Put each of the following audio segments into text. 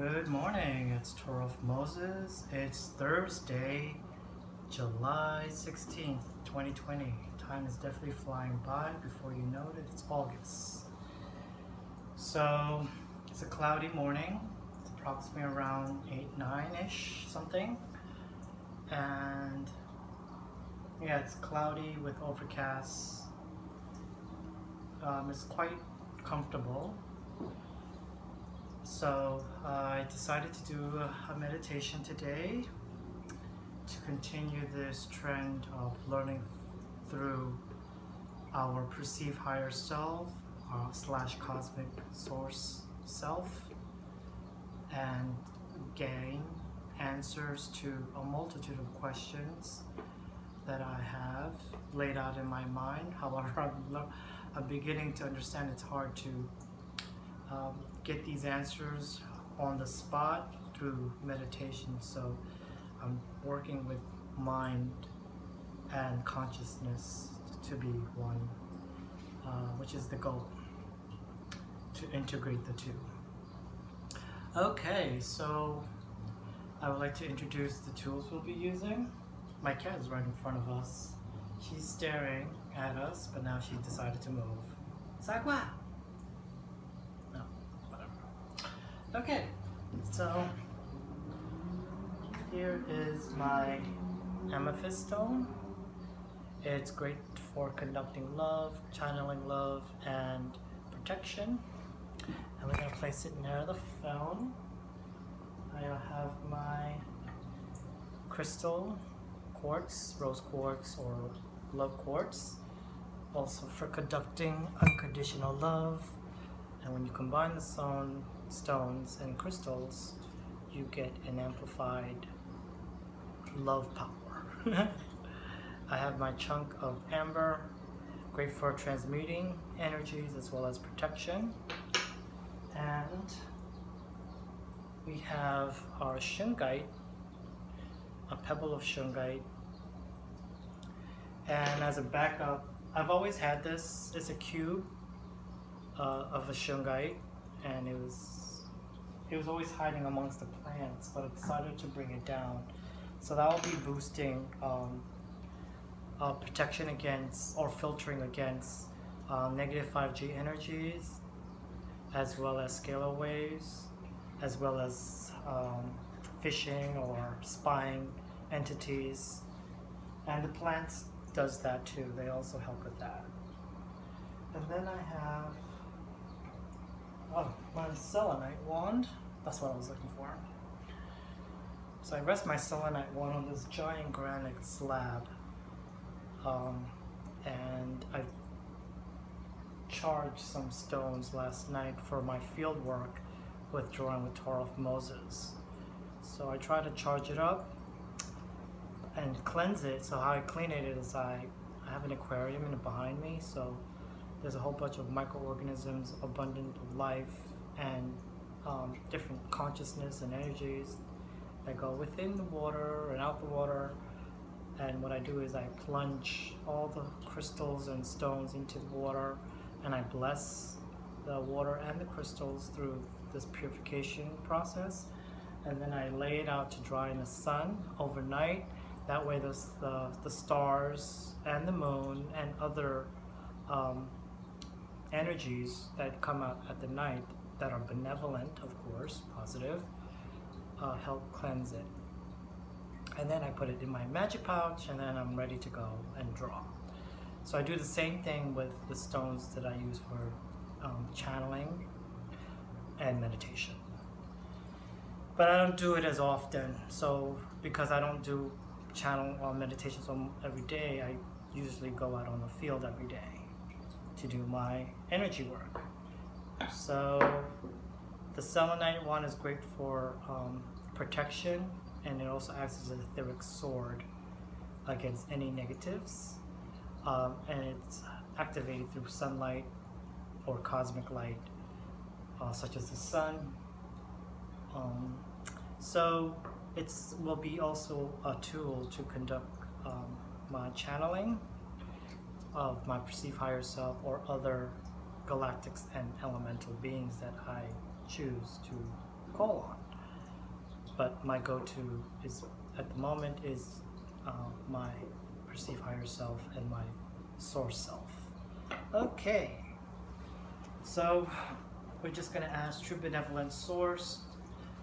Good morning, it's Toraph Moses. It's Thursday, July 16th, 2020. Time is definitely flying by. Before you know it, it's August. So, it's a cloudy morning. It's approximately around 8, 9-ish, something. And yeah, it's cloudy with overcast. It's quite comfortable. So I decided to do a meditation today to continue this trend of learning through our perceived higher self slash cosmic source self and gain answers to a multitude of questions that I have laid out in my mind. However, I'm beginning to understand it's hard to get these answers on the spot through meditation. So I'm working with mind and consciousness to be one, which is the goal, to integrate the two. Okay, so I would like to introduce the tools we'll be using. My cat is right in front of us. She's staring at us, but now she decided to move. It's like, wow. Okay, so here is my amethyst stone. It's great for conducting love, channeling love, and protection. And we're going to place it near the phone. I have my crystal quartz, rose quartz, or love quartz, also for conducting unconditional love. And when you combine the stones and crystals, you get an amplified love power. I have my chunk of amber, great for transmuting energies as well as protection. And we have our shungite, a pebble of shungite. And as a backup, I've always had this. It's a cube of a shungite, and it was always hiding amongst the plants, but I decided to bring it down. So that will be boosting protection against, or filtering against, negative 5G energies, as well as scalar waves, as well as phishing or spying entities. And the plants does that too. They also help with that. And then I have my selenite wand. That's what I was looking for. So I rest my selenite wand on this giant granite slab, and I charged some stones last night for my field work with drawing with Toraph Moses. So I try to charge it up and cleanse it. So how I clean it is I have an aquarium behind me, so there's a whole bunch of microorganisms abundant of life and different consciousness and energies that go within the water and out the water. And what I do is I plunge all the crystals and stones into the water, and I bless the water and the crystals through this purification process. And then I lay it out to dry in the sun overnight. That way the stars and the moon and other energies that come out at the night that are benevolent, of course, positive, help cleanse it. And then I put it in my magic pouch, and then I'm ready to go and draw. So I do the same thing with the stones that I use for channeling and meditation. But I don't do it as often. So because I don't do channel meditations every day, I usually go out on the field every day to do my energy work. So the selenite one is great for protection, and it also acts as an etheric sword against any negatives, and it's activated through sunlight or cosmic light, such as the sun. So it will be also a tool to conduct my channeling of my perceived higher self or other galactics and elemental beings that I choose to call on. but my go-to is at the moment is my perceived higher self and my source self. Okay, so we're just going to ask True Benevolent Source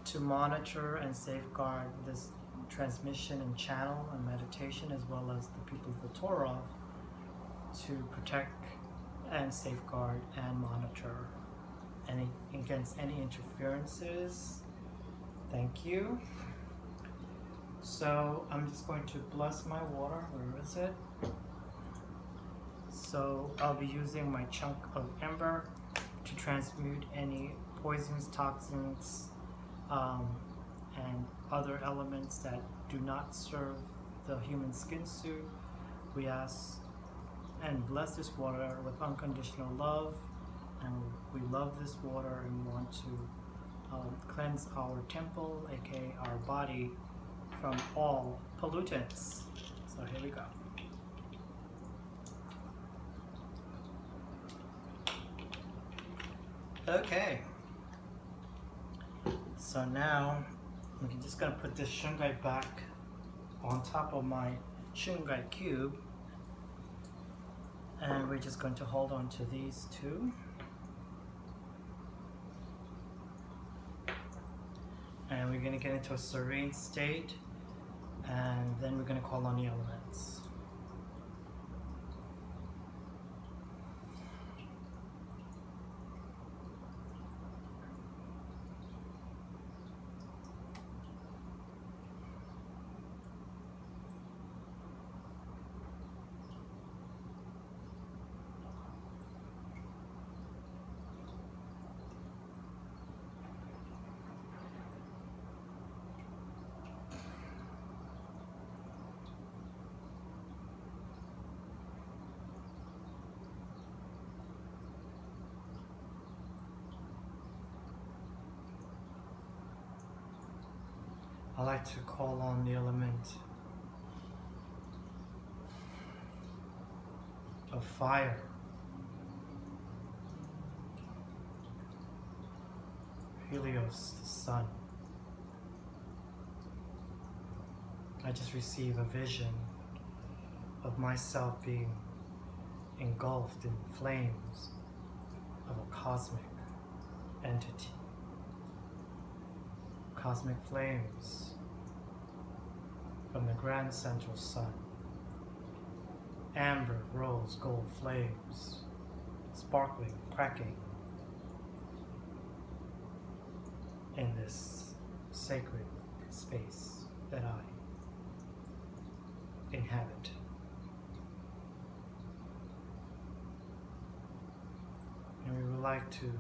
to monitor and safeguard this transmission and channel and meditation, as well as the people of the Toraph, to protect and safeguard and monitor against any interferences. Thank you. So I'm just going to bless my water. Where is it? So I'll be using my chunk of ember to transmute any poisons, toxins, and other elements that do not serve the human skin suit. We ask and bless this water with unconditional love, and we love this water and we want to cleanse our temple, aka our body, from all pollutants. So here we go. Okay, so now I'm just going to put this shungite back on top of my shungite cube, and we're just going to hold on to these two. And we're going to get into a serene state, and then we're going to call on the elements. I like to call on the element of fire. Helios, the sun. I just receive a vision of myself being engulfed in flames of a cosmic entity. Cosmic flames from the grand central sun. Amber, rose, gold flames, sparkling, cracking in this sacred space that I inhabit. And we would like to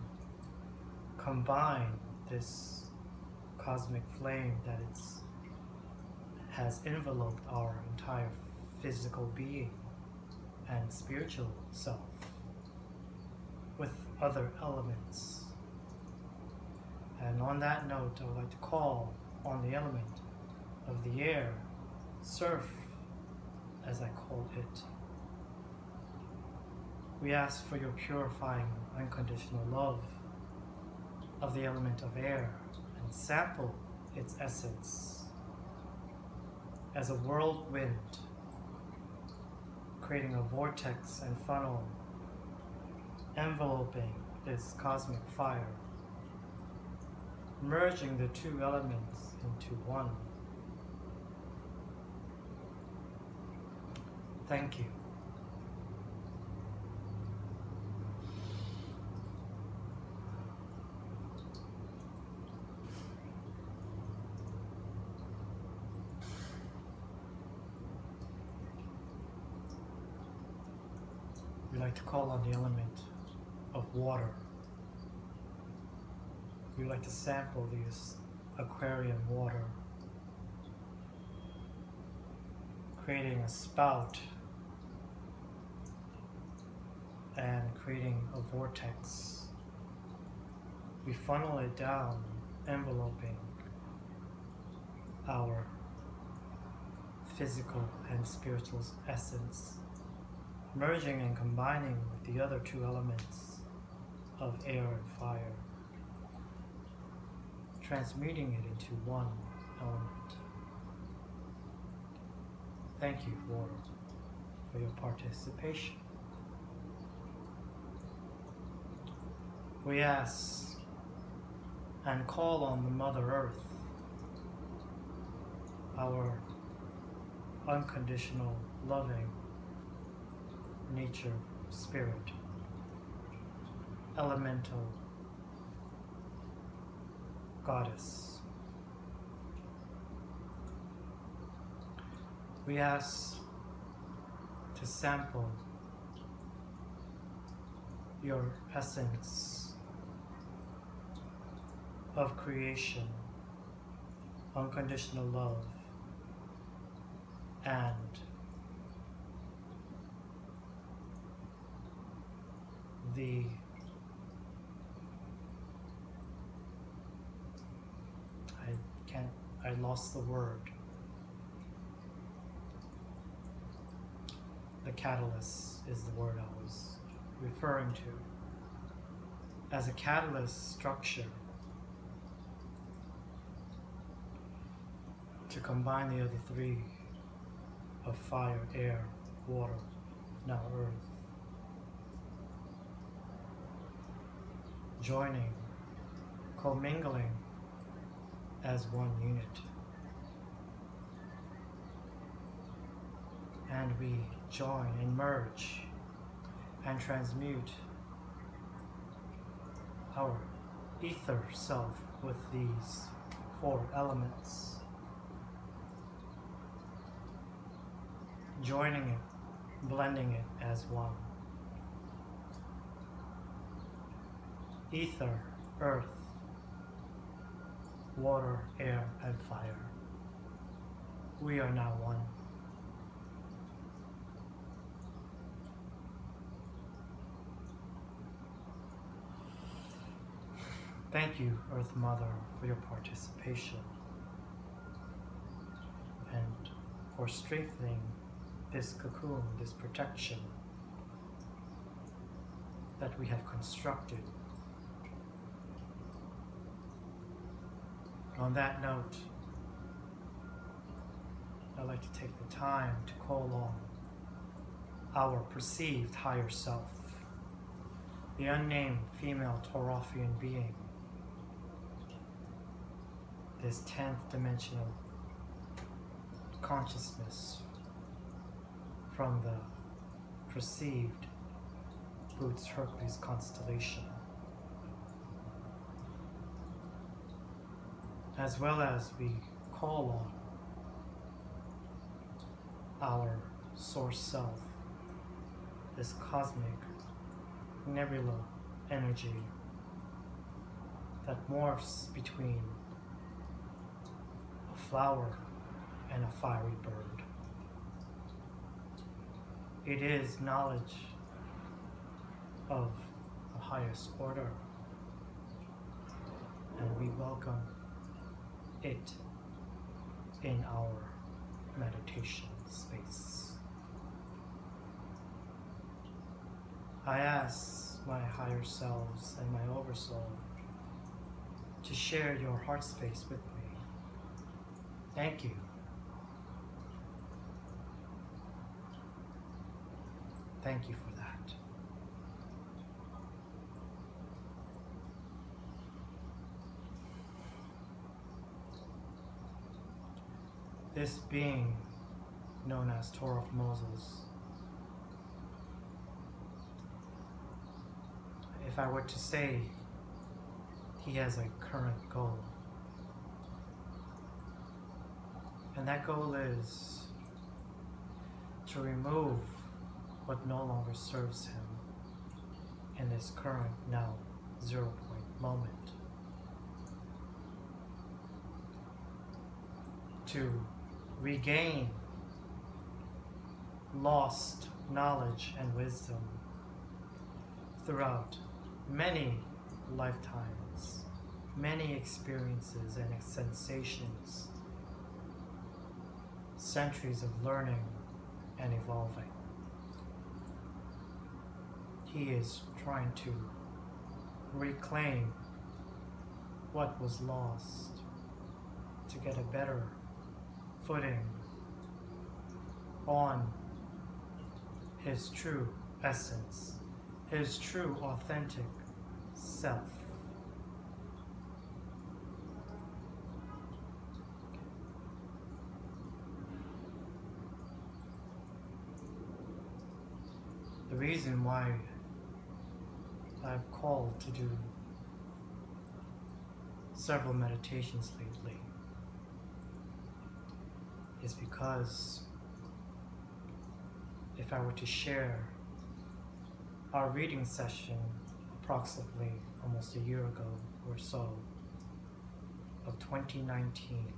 combine this cosmic flame that has enveloped our entire physical being and spiritual self with other elements. And on that note, I would like to call on the element of the air, surf, as I call it. We ask for your purifying, unconditional love of the element of air, and sample its essence as a whirlwind, creating a vortex and funnel, enveloping this cosmic fire, merging the two elements into one. Thank you. We like to call on the element of water. We like to sample this aquarium water, creating a spout and creating a vortex. We funnel it down, enveloping our physical and spiritual essence, merging and combining with the other two elements of air and fire, transmuting it into one element. Thank you, water, for your participation. We ask and call on the Mother Earth, our unconditional, loving nature spirit, elemental goddess. We ask to sample your essence of creation, unconditional love, and I lost the word. The catalyst is the word I was referring to. As a catalyst structure to combine the other three of fire, air, water, now earth. Joining, commingling as one unit. And we join and merge and transmute our ether self with these four elements. Joining it, blending it as one. Ether, earth, water, air, and fire. We are now one. Thank you, Earth Mother, for your participation and for strengthening this cocoon, this protection that we have constructed. On that note, I'd like to take the time to call on our perceived higher self, the unnamed female Toraphian being, this 10th dimensional consciousness from the perceived Boots Hercules constellation, as well as we call on our source self, this cosmic nebula energy that morphs between a flower and a fiery bird. It is knowledge of the highest order, and we welcome it in our meditation space. I ask my higher selves and my oversoul to share your heart space with me. Thank you. Thank you for that. This being known as Toraph Moses, if I were to say he has a current goal, and that goal is to remove what no longer serves him in this current now 0 point moment, to regain lost knowledge and wisdom throughout many lifetimes, many experiences and sensations, centuries of learning and evolving. He is trying to reclaim what was lost, to to get a better footing on his true essence, his true authentic self. The reason why I've called to do several meditations lately is because if I were to share our reading session approximately almost a year ago or so of 2019,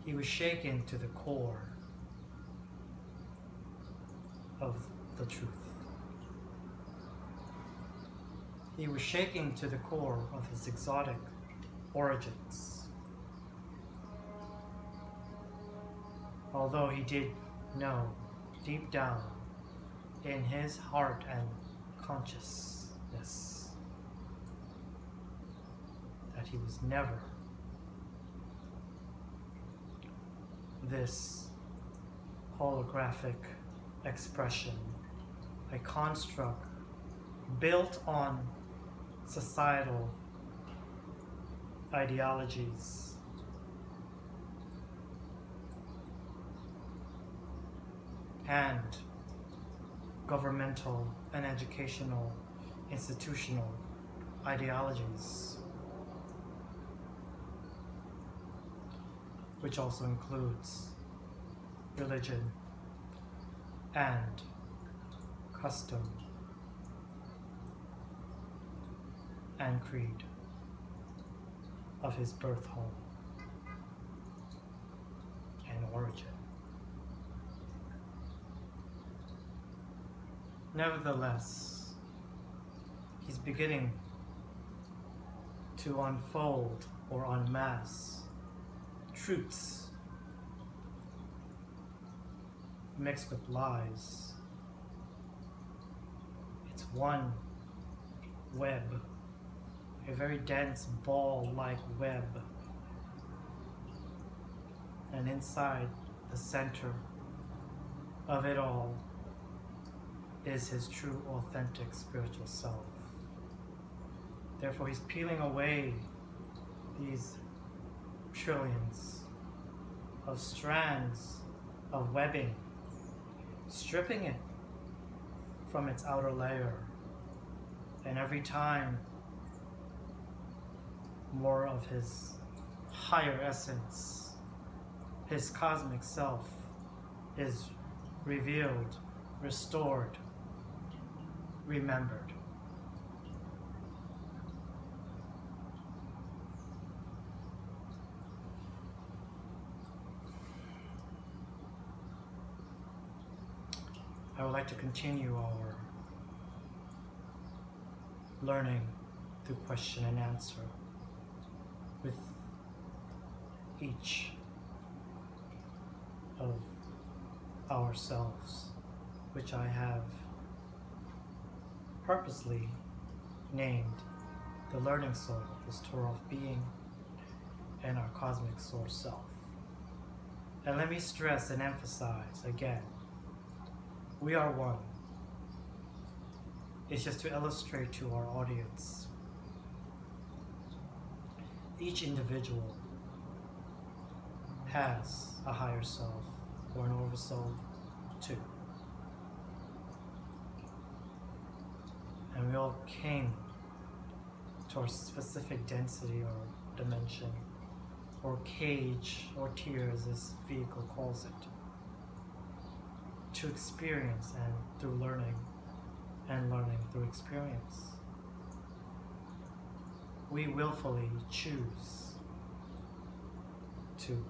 he was shaken to the core of the truth. He was shaken to the core of his exotic origins. Although he did know deep down in his heart and consciousness that he was never this holographic expression, a construct built on societal ideologies and governmental and educational institutional ideologies, which also includes religion and custom and creed of his birth home and origin. Nevertheless, he's beginning to unfold or unmask truths mixed with lies. It's one web, a very dense ball-like web, and inside the center of it all is his true, authentic spiritual self. Therefore, he's peeling away these trillions of strands of webbing, stripping it from its outer layer, and every time more of his higher essence, his cosmic self, is revealed, restored, remembered. I would like to continue our learning through question and answer with each of ourselves, which I have purposely named the learning soul, this Toraph being, and our cosmic source self. And let me stress and emphasize again, we are one. It's just to illustrate to our audience. Each individual has a higher self or an oversoul too. And we all came to our specific density or dimension or cage or tier, as this vehicle calls it, to experience, and through learning and learning through experience, we willfully choose to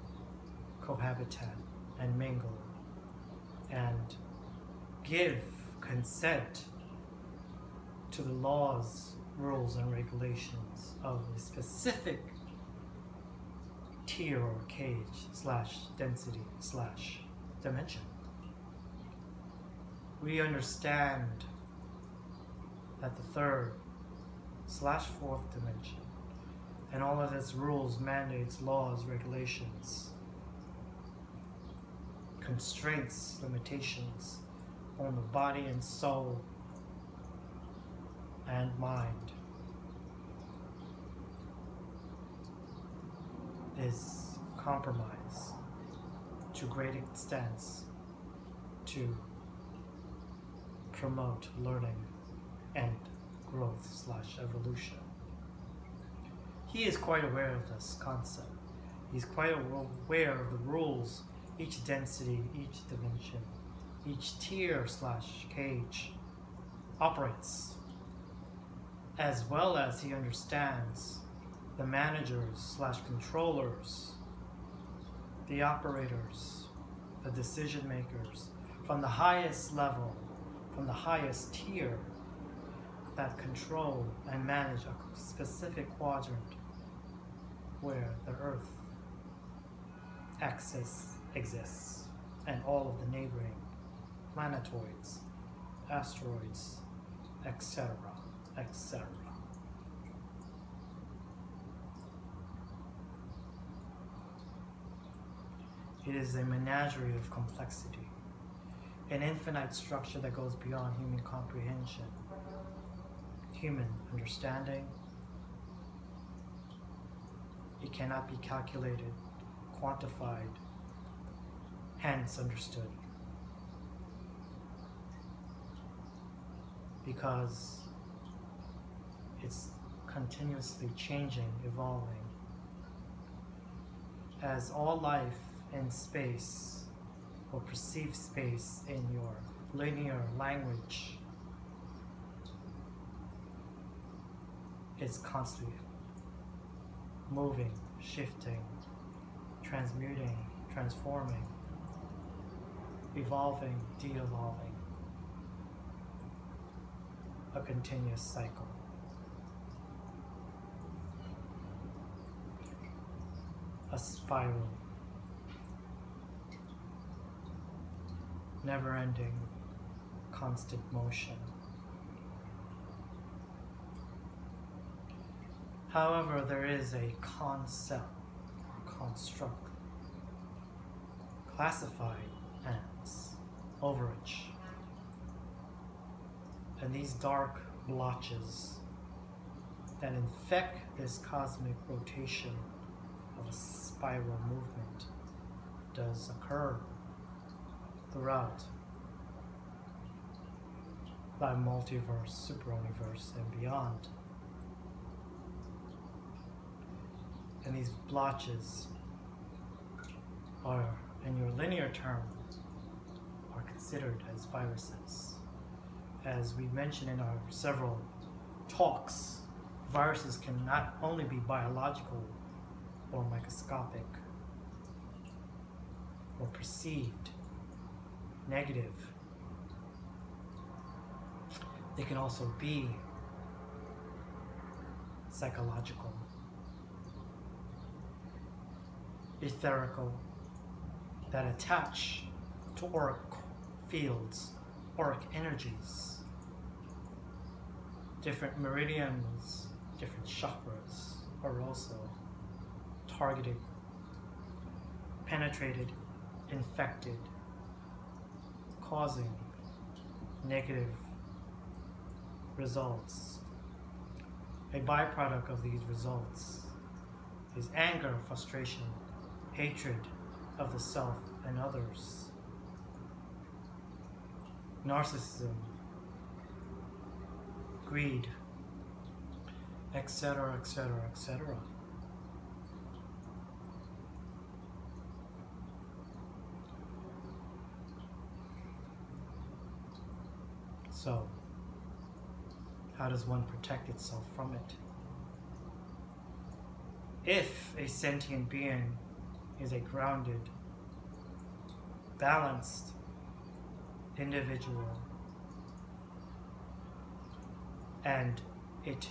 cohabitat and mingle and give consent to the laws, rules, and regulations of a specific tier or cage / density / dimension. We understand that the third / fourth dimension and all of its rules, mandates, laws, regulations, constraints, limitations on the body and soul and mind is compromised to great extents to promote learning and growth/evolution. He is quite aware of this concept. He's quite aware of the rules each density, each dimension, each tier/cage operates, as well as he understands the managers/controllers, the operators, the decision makers from the highest level, from the highest tier, that control and manage a specific quadrant where the Earth axis exists, and all of the neighboring planetoids, asteroids, etc., etc. It is a menagerie of complexity, an infinite structure that goes beyond human comprehension, human understanding. It cannot be calculated, quantified, hence understood. Because it's continuously changing, evolving. As all life in space, or perceived space in your linear language, is constantly moving, shifting, transmuting, transforming, evolving, de-evolving, a continuous cycle. A spiral, never-ending, constant motion. However, there is a concept, construct, classified as overage. And these dark blotches that infect this cosmic rotation of a spiral movement does occur throughout thy multiverse, superuniverse, and beyond. And these blotches are, in your linear term, are considered as viruses. As we mentioned in our several talks, viruses can not only be biological or microscopic or perceived negative, they can also be psychological, etherical, that attach to auric fields, auric energies, different meridians, different chakras are also targeted, penetrated, infected, causing negative results. A byproduct of these results is anger, frustration, hatred of the self and others, narcissism, greed, etc., etc., etc. So, how does one protect itself from it? If a sentient being is a grounded, balanced individual, and it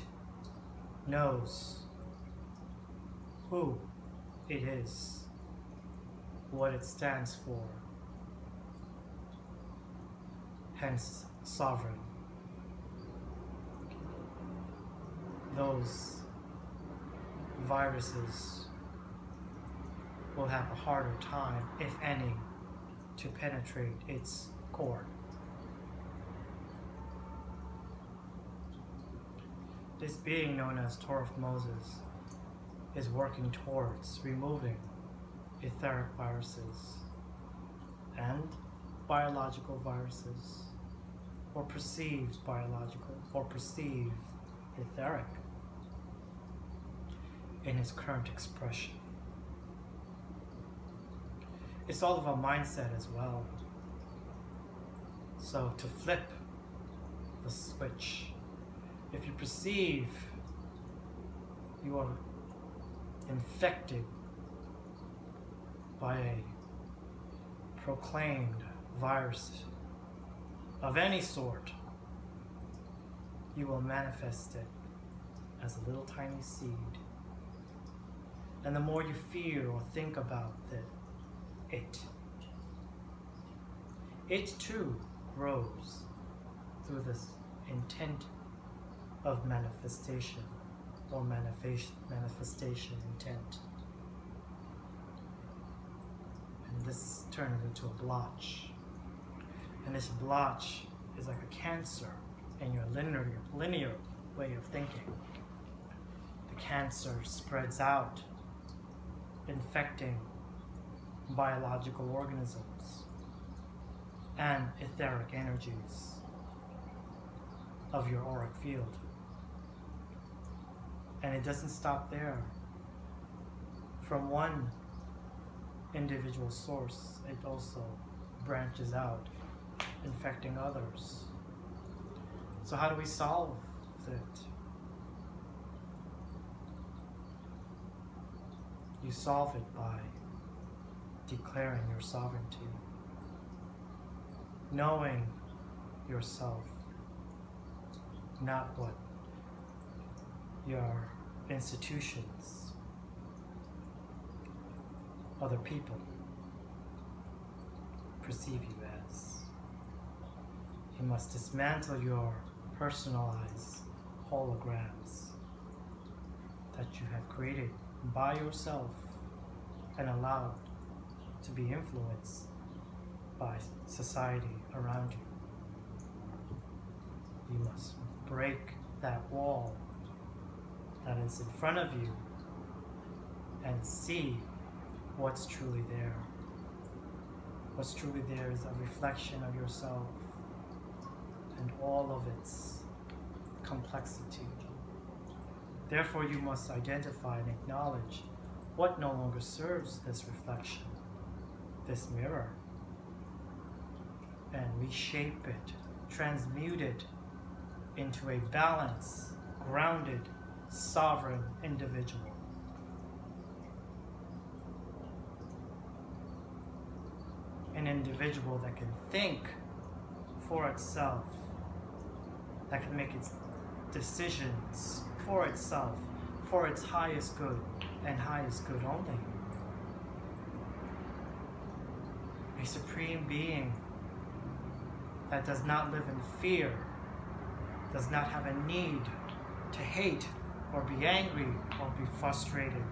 knows who it is, what it stands for, hence sovereign. viruses will have a harder time, if any, to penetrate its core. This being known as Toraph Moses is working towards removing etheric viruses and biological viruses, or perceived biological, or perceived etheric in his current expression. It's all of a mindset as well. So to flip the switch, if you perceive you are infected by a proclaimed virus of any sort, you will manifest it as a little tiny seed. And the more you feel or think about it too grows through this intent of manifestation, or manifestation intent. And this turns into a blotch. And this blotch is like a cancer in your linear way of thinking. The cancer spreads out, infecting biological organisms and etheric energies of your auric field. And it doesn't stop there. From one individual source, it also branches out, infecting others. So how do we solve it? You solve it by declaring your sovereignty, knowing yourself, not what your institutions, other people perceive you as. You must dismantle your personalized holograms that you have created by yourself and allowed to be influenced by society around you. You must break that wall that is in front of you and see what's truly there. What's truly there is a reflection of yourself and all of its complexity. Therefore, you must identify and acknowledge what no longer serves this reflection, this mirror, and reshape it, transmute it into a balanced, grounded, sovereign individual. An individual that can think for itself, that can make its decisions for itself, for its highest good and highest good only. A supreme being that does not live in fear, does not have a need to hate or be angry or be frustrated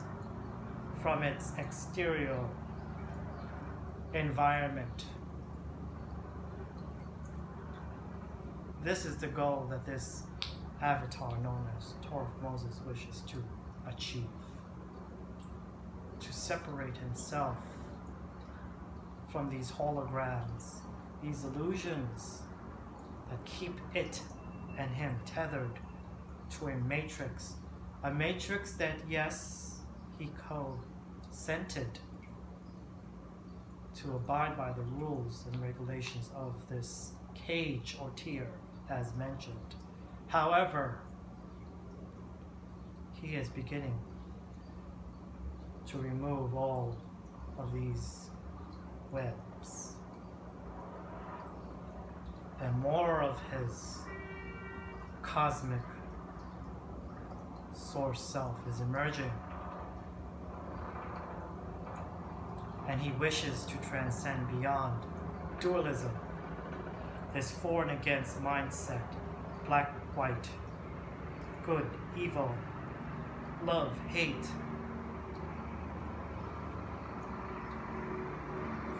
from its exterior environment. This is the goal that this avatar known as Toraph Moses wishes to achieve. To separate himself from these holograms, these illusions that keep it and him tethered to a matrix that, yes, he consented to abide by the rules and regulations of this cage or tier as mentioned. However, he is beginning to remove all of these webs, and more of his cosmic source self is emerging, and he wishes to transcend beyond dualism, this for and against mindset, black, white, good, evil, love, hate,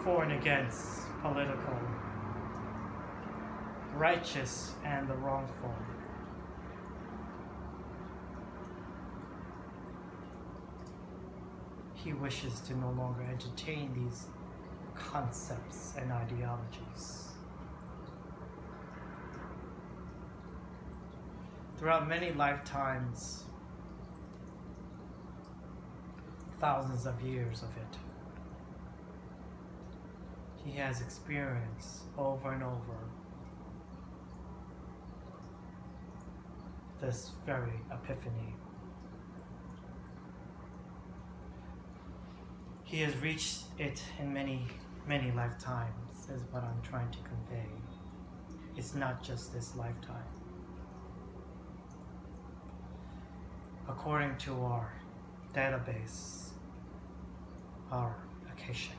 for and against, political, righteous and the wrongful. He wishes to no longer entertain these concepts and ideologies. Throughout many lifetimes, thousands of years of it, he has experienced over and over this very epiphany. He has reached it in many, many lifetimes, is what I'm trying to convey. It's not just this lifetime. According to our database, our Akashic,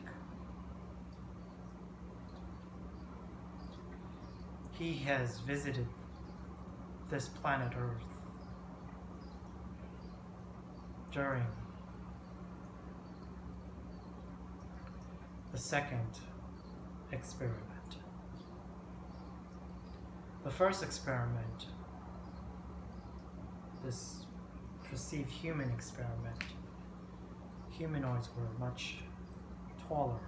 he has visited this planet Earth during the second experiment. The first experiment, this perceived human experiment, humanoids were much taller.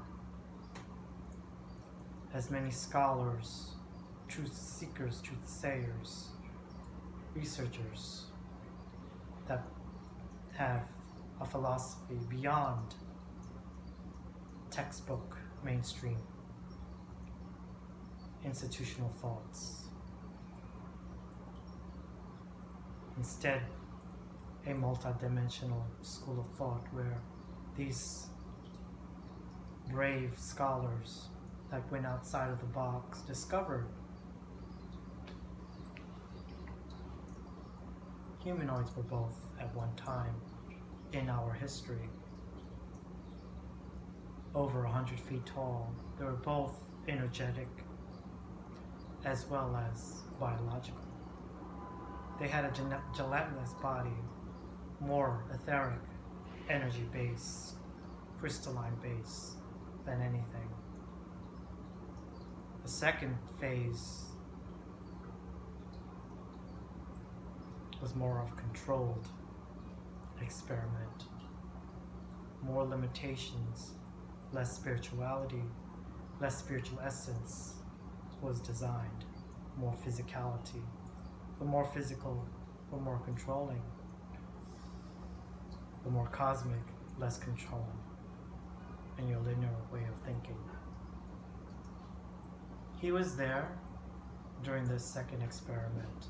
As many scholars, truth seekers, truth sayers, researchers that have a philosophy beyond textbook, mainstream, institutional thoughts. Instead, a multidimensional school of thought where these brave scholars that went outside of the box discovered humanoids were both at one time in our history over 100 feet tall. They were both energetic as well as biological. They had a gelatinous body, more etheric, energy base, crystalline base than anything. The second phase was more of a controlled experiment, more limitations, less spirituality, less spiritual essence was designed, more physicality. The more physical, the more controlling. The more cosmic, less controlling in your linear way of thinking. He was there during this second experiment,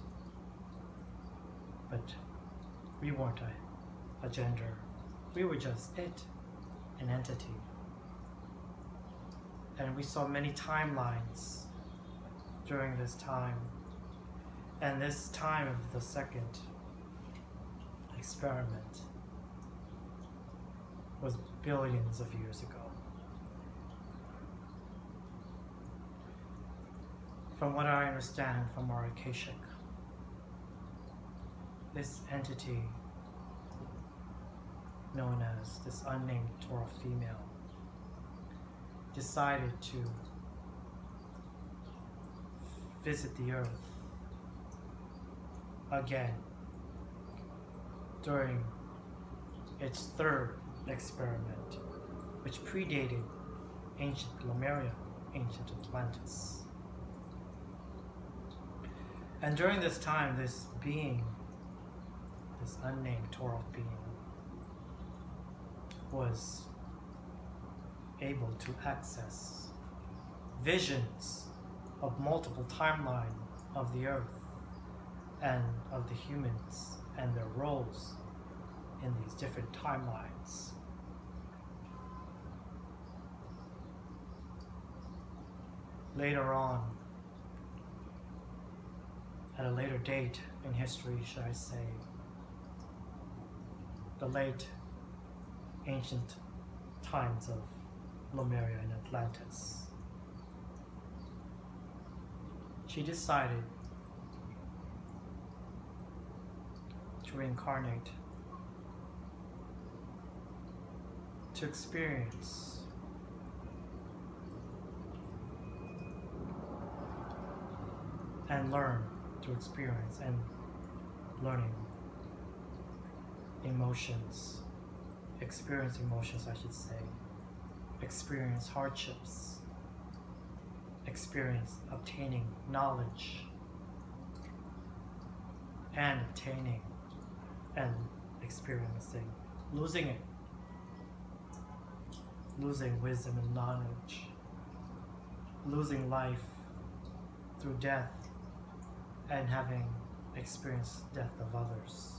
but we weren't a gender. We were just it, an entity. And we saw many timelines during this time. And this time of the second experiment was billions of years ago. From what I understand from our Akashic, this entity known as this unnamed Toraph female decided to visit the Earth again during its third experiment, which predated ancient Lemeruria, ancient Atlantis. And during this time, this being, this unnamed Toraph being, was able to access visions of multiple timelines of the Earth and of the humans and their roles in these different timelines. Later on, at a later date in history, should I say, the late ancient times of Lemuria and Atlantis, she decided to reincarnate to experience. And learn through experience and learning emotions. Experience emotions, I should say. Experience hardships. Experience obtaining knowledge. And obtaining and experiencing losing it. Losing wisdom and knowledge. Losing life through death. And having experienced death of others.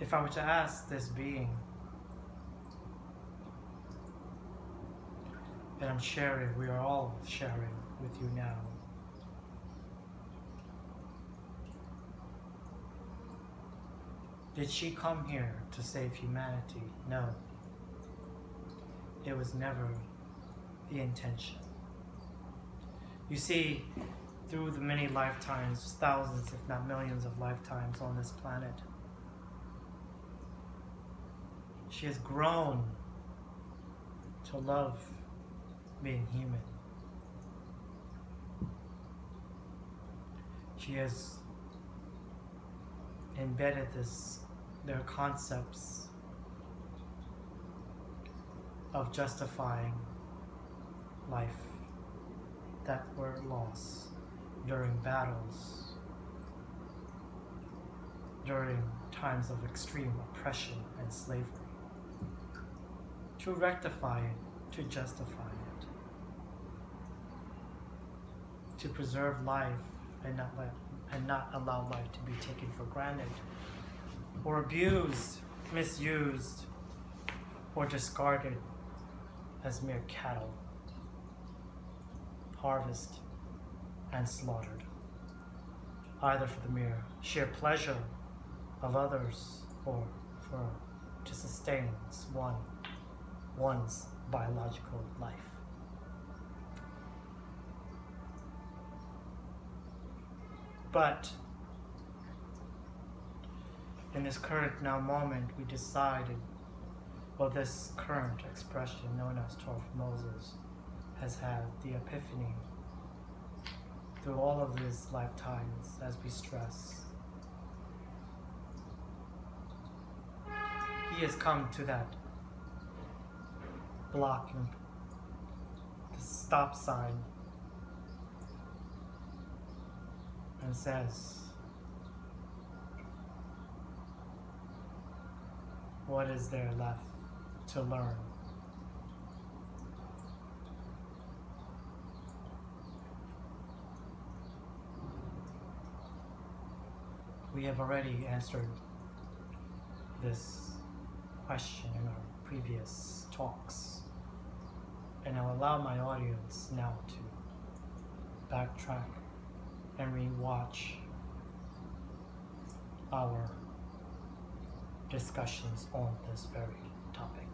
If I were to ask this being, and I'm sharing, we are all sharing with you now, did she come here to save humanity? No. It was never the intention. You see, through the many lifetimes, thousands if not millions of lifetimes on this planet, she has grown to love being human. She has embedded their concepts of justifying life that were lost during battles, during times of extreme oppression and slavery, to rectify it, to justify it, to preserve life and not allow life to be taken for granted, or abused, misused, or discarded as mere cattle, harvested and slaughtered, either for the mere sheer pleasure of others or to sustain one's biological life. But in this current now moment, we decided, well, this current expression known as Toraph Moses has had the epiphany through all of his lifetimes, as we stress. He has come to that blocking, the stop sign, and says, what is there left to learn? We have already answered this question in our previous talks, and I'll allow my audience now to backtrack and re-watch our discussions on this very topic.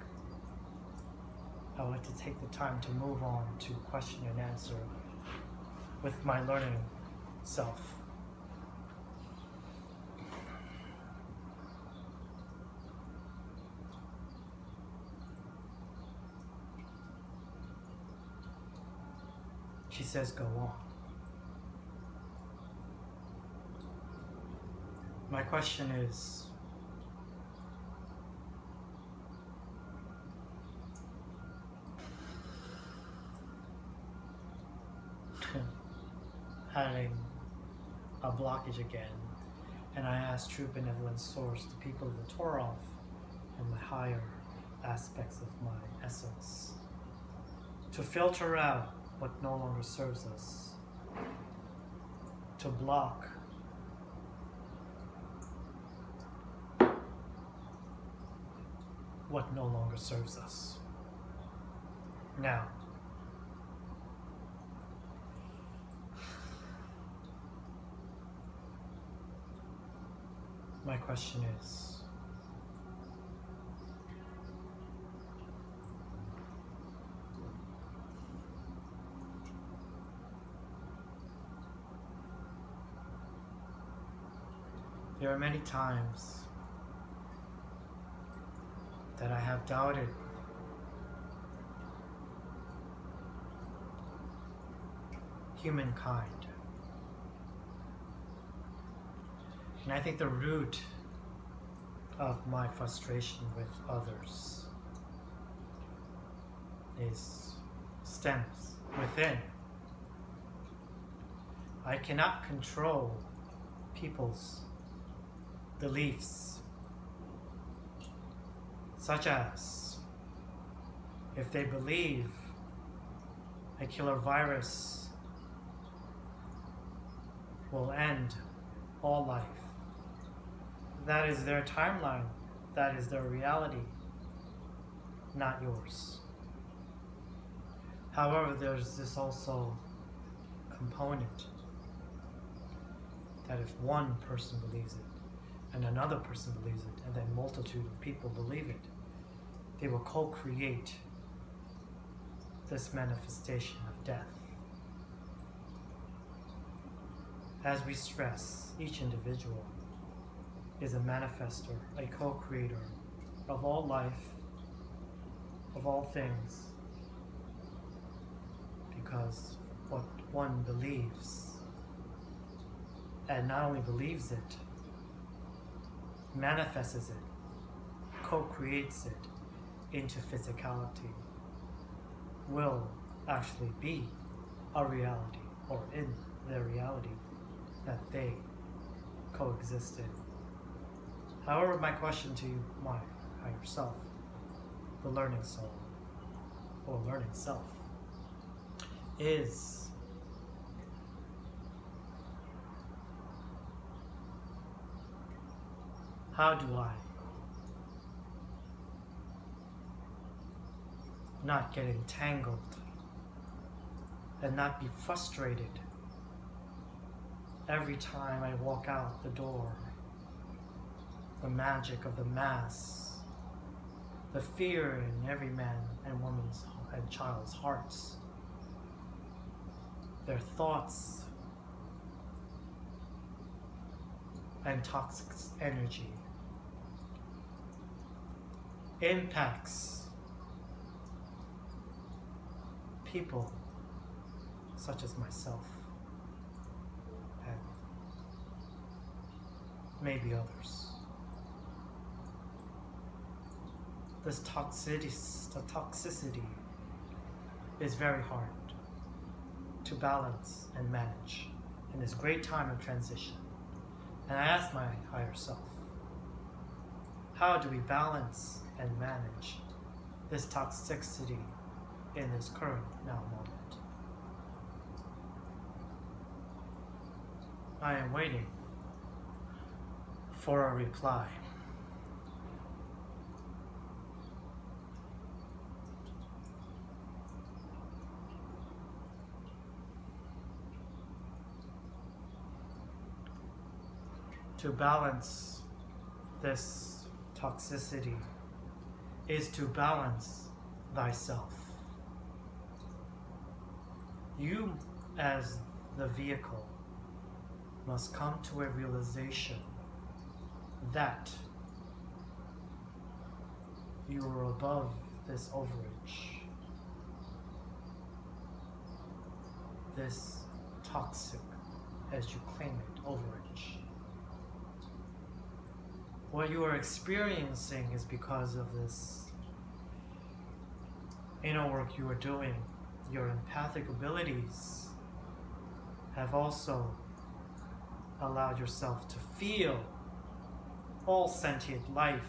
I would like to take the time to move on to question and answer with my learning self. She says, go on. My question is, having a blockage again, and I ask true benevolent source, the people of the Toraph, and the higher aspects of my essence, to filter out what no longer serves us, to block what no longer serves us. Now, my question is, There are many times that I have doubted humankind. And I think the root of my frustration with others stems within. I cannot control people's beliefs, such as if they believe a killer virus will end all life. That is their timeline. That is their reality, not yours. However, there's this also component that if one person believes it, and another person believes it, and then multitude of people believe it, they will co-create this manifestation of death. As we stress, each individual is a manifestor, a co-creator of all life, of all things, because what one believes, and not only believes it, manifests it, co-creates it into physicality, will actually be a reality, or in their reality that they coexist in. However, my question to you, my higher self, the learning soul, or learning self, is how do I not get entangled and not be frustrated every time I walk out the door? The magic of the mass, the fear in every man and woman's and child's hearts, their thoughts and toxic energy impacts people such as myself and maybe others. This toxicity is very hard to balance and manage in this great time of transition. And I asked my higher self, how do we balance and manage this toxicity in this current now moment? I am waiting for a reply. To balance this toxicity is to balance thyself. You, as the vehicle, must come to a realization that you are above this overage, this toxic, as you claim it, overage. What you are experiencing is because of this inner work you are doing. Your empathic abilities have also allowed yourself to feel all sentient life,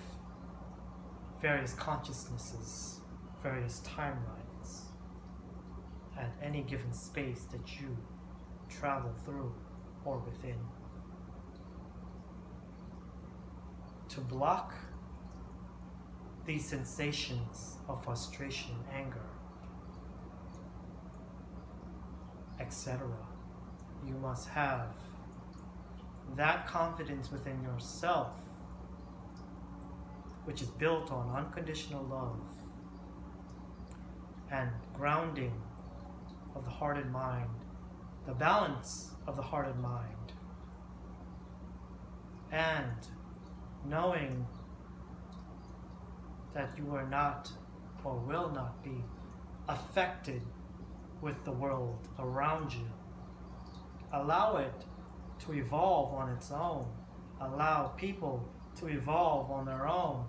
various consciousnesses, various timelines, at any given space that you travel through or within. To block these sensations of frustration, anger, etc., you must have that confidence within yourself, which is built on unconditional love and grounding of the heart and mind, the balance of the heart and mind, and knowing that you are not or will not be affected with the world around you. Allow it to evolve on its own. Allow people to evolve on their own.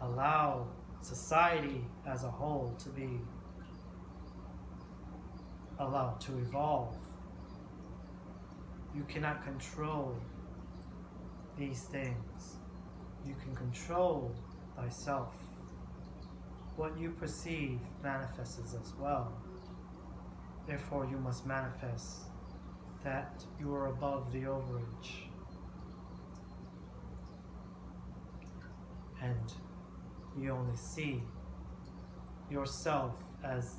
Allow society as a whole to be allowed to evolve. You cannot control these things. You can control thyself. What you perceive manifests as well. Therefore, you must manifest that you are above the overage. And you only see yourself as,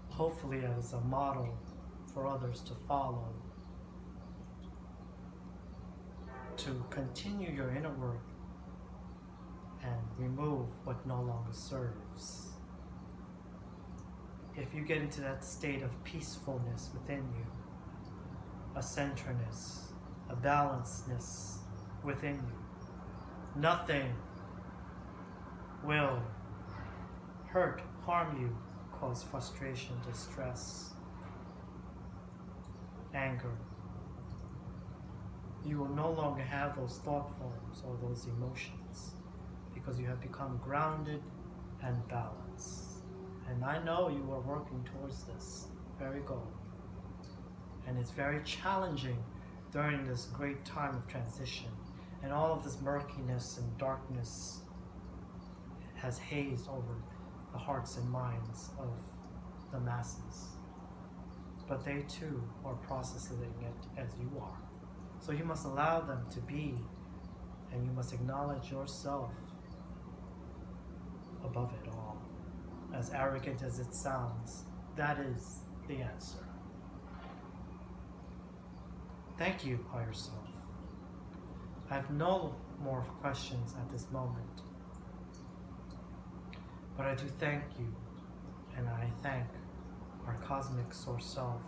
hopefully, as a model for others to follow. To continue your inner work and remove what no longer serves. If you get into that state of peacefulness within you, a centeredness, a balancedness within you, nothing will hurt, harm you, cause frustration, distress, anger. You will no longer have those thought forms or those emotions because you have become grounded and balanced. And I know you are working towards this very goal. And it's very challenging during this great time of transition. And all of this murkiness and darkness has hazed over the hearts and minds of the masses. But they too are processing it as you are. So you must allow them to be, and you must acknowledge yourself above it all. As arrogant as it sounds, that is the answer. Thank you, higher self. I have no more questions at this moment. But I do thank you, and I thank our cosmic source self,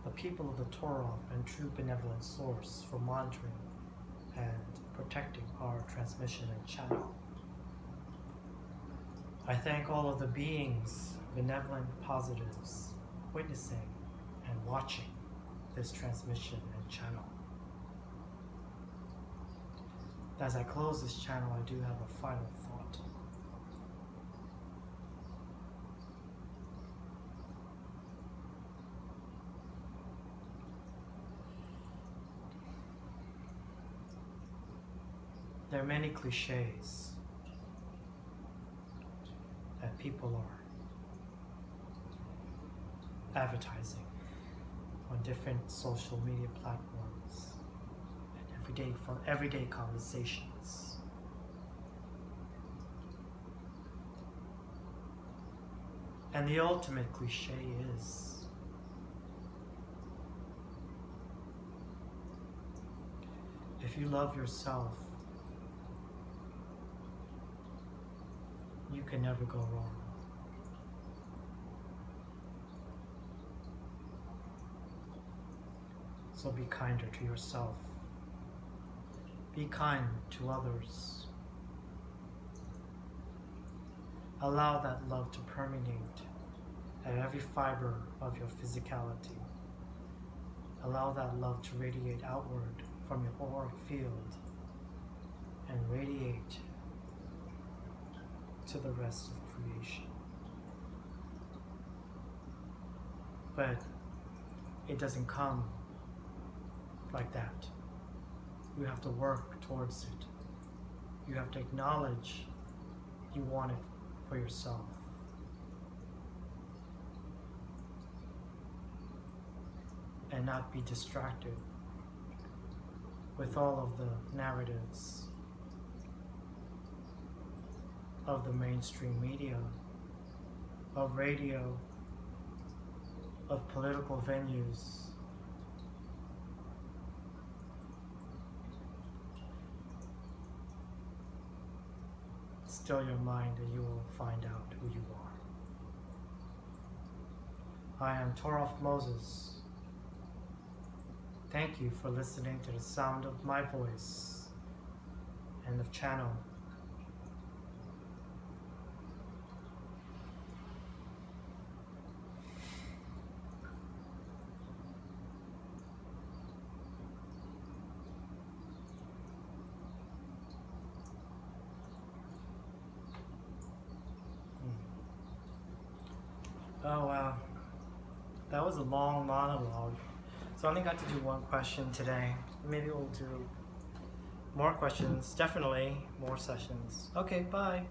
the people of the Toraph and true benevolent source for monitoring and protecting our transmission and channel. I thank all of the beings, benevolent positives, witnessing and watching this transmission and channel. As I close this channel, I do have a final thought. There are many cliches that people are advertising on different social media platforms and everyday conversations. And the ultimate cliche is if you love yourself, you can never go wrong. So be kinder to yourself. Be kind to others. Allow that love to permeate at every fiber of your physicality. Allow that love to radiate outward from your auric field and radiate to the rest of creation. But it doesn't come like that. You have to work towards it. You have to acknowledge you want it for yourself. And not be distracted with all of the narratives of the mainstream media, of radio, of political venues. Still your mind and you will find out who you are. I am Toraph Moses, Thank you for listening to the sound of my voice and the channel. Oh wow, that was a long monologue. So I only got to do one question today. Maybe we'll do more questions, definitely more sessions. Okay, bye.